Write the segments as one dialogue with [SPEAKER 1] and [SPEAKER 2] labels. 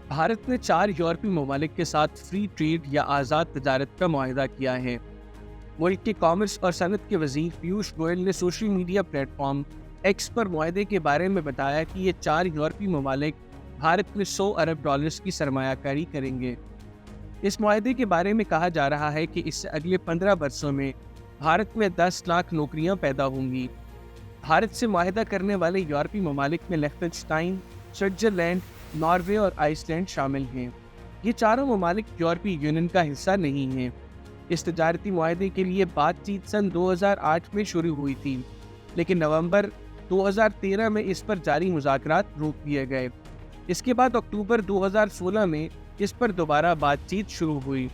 [SPEAKER 1] भारत ने 4 यूरोपीय ममालिक के साथ फ्री ट्रेड या आज़ाद तजारत का मुआहिदा किया है। मुल्क के कॉमर्स और सनत के वजीर पीयूष गोयल ने सोशल मीडिया प्लेटफॉर्म एक्स पर मुआहिदे के बारे में बताया कि ये 4 यूरोपीय ममालिक भारत में $100 अरब की सरमायाकारी करेंगे। इस मुआहिदे के बारे में कहा जा रहा है कि इससे अगले 15 वर्षों में भारत में 10 लाख नौकरियां पैदा होंगी। भारत से मुआहिदा करने वाले यूरोपीय ममालिक में लिechtenstein, स्विट्जरलैंड, नॉर्वे और आइसलैंड शामिल हैं। ये चारों ममालिक यूरोपीय यूनियन का हिस्सा नहीं हैं। इस तजारती मुआहिदे के लिए बातचीत सन 2008 में शुरू हुई थी, लेकिन नवंबर 2013 में इस पर जारी मुज़ाकरात रोक दिए गए। इसके बाद अक्टूबर 2016 में इस पर दोबारा बातचीत शुरू हुई।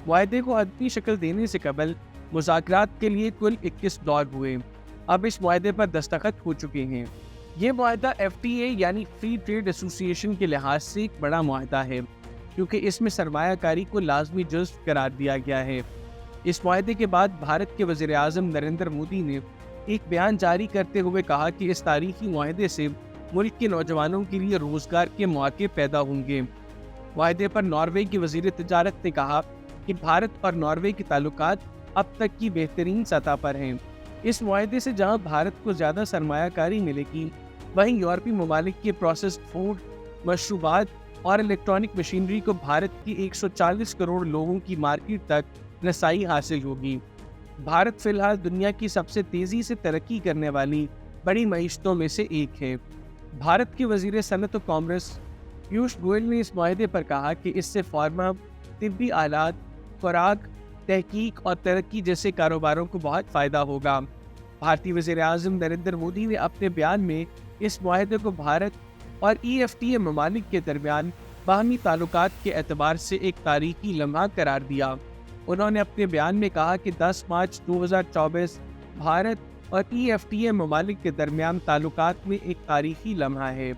[SPEAKER 1] मुआहिदे को हतमी शक्ल देने से कबल मुज़ाकरात के लिए कुल 21 दौर हुए। अब इस मुआहिदे पर दस्तखत हो चुके हैं। ये मुआहिदा FTA यानी फ्री ट्रेड एसोसिएशन के लिहाज से एक बड़ा मुआहिदा है, क्योंकि इसमें सरमायाकारी को लाजमी जुज़्व करार दिया गया है। इस मुआहिदे के बाद भारत के वज़ीर आज़म नरेंद्र मोदी ने एक बयान जारी करते हुए कहा कि इस तारीखी मुआहिदे से मुल्क के नौजवानों के लिए रोज़गार के मौके पैदा होंगे। मुआहिदे पर नॉर्वे की वज़ीर तजारत ने कहा कि भारत और नॉर्वे के ताल्लुकात अब तक की बेहतरीन सतह पर हैं। इस मुआहिदे से जहां भारत को ज़्यादा सरमायाकारी मिलेगी, वहीं यूरोपीय ममालिक के प्रोसेस्ड फूड, मशरूबात और इलेक्ट्रॉनिक मशीनरी को भारत की 140 करोड़ लोगों की मार्केट तक रसाई हासिल होगी। भारत फ़िलहाल दुनिया की सबसे तेज़ी से तरक्की करने वाली बड़ी मईशतों में से एक है। भारत के वज़ीर सनत और कॉमर्स पीयूष गोयल ने इस मुआहिदे पर कहा कि इससे फार्मा, तिब्बी आलात, खुराक, तहकीक और तरक्की जैसे कारोबारों को बहुत फ़ायदा होगा। भारतीय वज़ीर आज़म नरेंद्र मोदी ने अपने बयान में इस मुआहिदे को भारत और EFTA ममालिक के दरमियान बाहमी ताल्लुकात के एतबार से एक तारीखी लम्हा करार दिया। उन्होंने अपने बयान में कहा कि 10 मार्च 2024 भारत और EFTA ममालिक के दरमियान ताल्लुकात में एक तारीखी लम्हा है।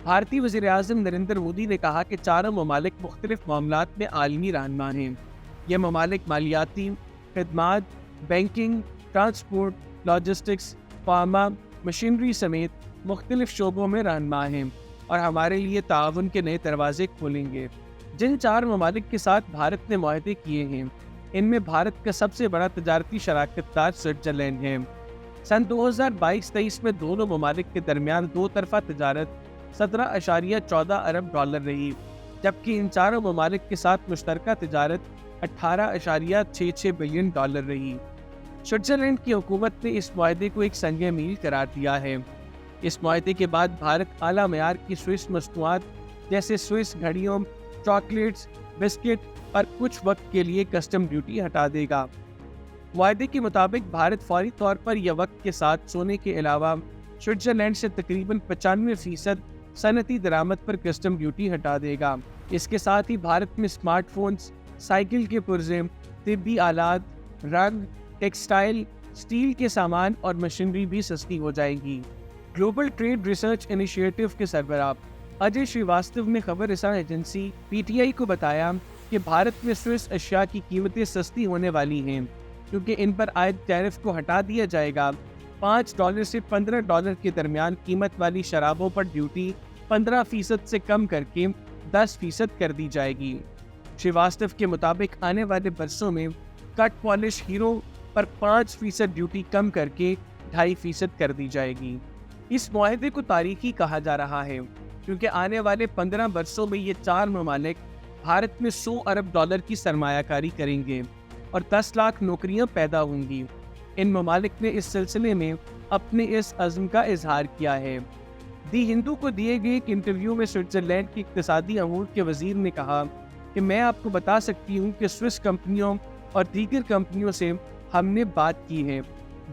[SPEAKER 1] भारतीय वज़ीर आज़म नरेंद्र मोदी ने कहा कि चारों ममालिक मुख्तलिफ मामलात में आलमी रहनुमा हैं। ये ममालिक मालियाती, खिदमात, banking, transport, logistics, pharma, machinery समेत मुख्तलिफ शोबों में रहनुमा हैं और हमारे लिए ताउन के नए दरवाजे खोलेंगे। जिन 4 ममालिक के साथ भारत ने मुआहिदे किए हैं, इनमें भारत का सबसे बड़ा तजारती शराकतदार स्विट्जरलैंड है। सन 2022-23 में दोनों ममालिक के दरमियान दो तरफा तजारत $17.14 अरब रही, जबकि इन चारों ममालिक के साथ मुश्तरका तजारत $18.66 बिलियन रही। स्विट्जरलैंड की हुकूमत ने इस मुआहिदे को एक संग मील करार दिया है। इस मुआहिदे के बाद भारत आला मयार की स्विस मसनूआत जैसे स्विस घड़ियों, चॉकलेट्स, बिस्किट पर कुछ वक्त के लिए कस्टम ड्यूटी हटा देगा। मुआहिदे के मुताबिक भारत फौरी तौर पर यह वक्त के साथ सोने के अलावा स्विट्जरलैंड से तकरीबन 95% सनती दरामद पर कस्टम ड्यूटी हटा देगा। इसके साथ ही भारत में स्मार्टफोन्स, साइकिल के पुर्जे, तिब्बी आलात, रंग, टेक्सटाइल, स्टील के सामान और मशीनरी भी सस्ती हो जाएगी। ग्लोबल ट्रेड रिसर्च इनिशिएटिव के सरबराह अजय श्रीवास्तव ने खबर रसां एजेंसी PTI को बताया कि भारत में स्विस अशिया की कीमतें सस्ती होने वाली हैं, क्योंकि इन पर आयद टैरिफ को हटा दिया जाएगा। $5 से $15 के दरमियान कीमत वाली शराबों पर ड्यूटी 15% से कम करके 10% कर दी जाएगी। श्रीवास्तव के मुताबिक आने वाले बरसों में कट पॉलिश हीरो पर 5% ड्यूटी कम करके 2.5% कर दी जाएगी। इस मुआहिदे को तारीखी कहा जा रहा है, क्योंकि आने वाले 15 वर्षों में ये 4 ममालिक भारत में $100 अरब की सरमायाकारी करेंगे और 10 लाख नौकरियां पैदा होंगी। इन ममालिक ने इस सिलसिले में अपने इस अज़्म का इजहार किया है। दी हिंदू को दिए गए एक इंटरव्यू में स्विट्जरलैंड के इक़्तिसादी अमूर के वज़ीर ने कहा कि मैं आपको बता सकती हूँ कि स्विस कंपनियों और दीगर कंपनियों से हमने बात की है।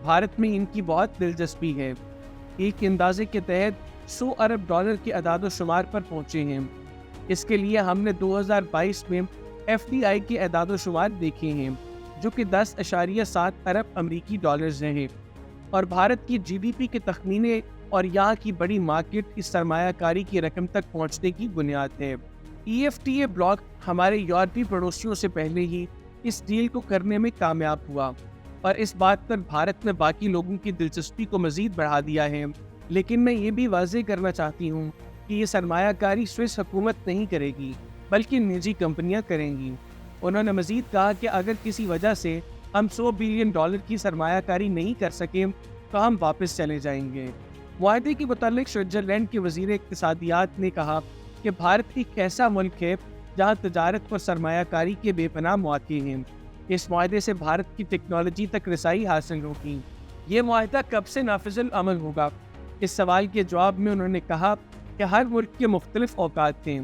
[SPEAKER 1] भारत में इनकी बहुत दिलचस्पी है। एक अंदाजे के तहत $100 अरब के अदाद शुमार पर पहुँचे हैं। इसके लिए हमने 2022 में FDI के अदाद शुमार देखे हैं, जो कि $10.7 अरब अमरीकी रहे और भारत की GDP के तखमीने और यहाँ की बड़ी मार्केट इस सरमायाकारी की रकम तक पहुँचने की बुनियाद है। EFTA ब्लॉक हमारे यूरोपीय पड़ोसियों से पहले ही इस डील को करने में कामयाब हुआ और इस बात पर भारत ने बाकी लोगों की दिलचस्पी को मज़ीद बढ़ा दिया है। लेकिन मैं ये भी वाज़ेह करना चाहती हूँ कि کہ یہ سرمایہ کاری سوئس حکومت نہیں کرے گی بلکہ نجی کمپنیاں کریں گی۔ انہوں نے مزید کہا کہ اگر کسی وجہ سے ہم $100 بلین کی سرمایہ کاری نہیں کر سکیں تو ہم واپس چلے جائیں گے۔ معاہدے کے متعلق سوئٹزرلینڈ کے وزیر اقتصادیات نے کہا کہ بھارت ایک ایسا ملک ہے جہاں تجارت اور سرمایہ کاری کے بے پناہ مواقع ہیں۔ اس معاہدے سے بھارت کی ٹیکنالوجی تک رسائی حاصل ہوگی۔ یہ معاہدہ کب سے نافذ العمل ہوگا؟ اس سوال کے جواب میں انہوں نے کہا کہ ہر ملک کے مختلف اوقات ہیں۔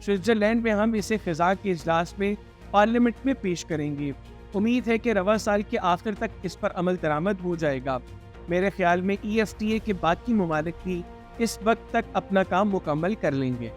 [SPEAKER 1] سوئٹزرلینڈ میں ہم اسے خزاں کے اجلاس میں پارلیمنٹ میں پیش کریں گے۔ امید ہے کہ رواں سال کے آخر تک اس پر عمل درآمد ہو جائے گا۔ میرے خیال میں EFTA کے باقی ممالک بھی اس وقت تک اپنا کام مکمل کر لیں گے۔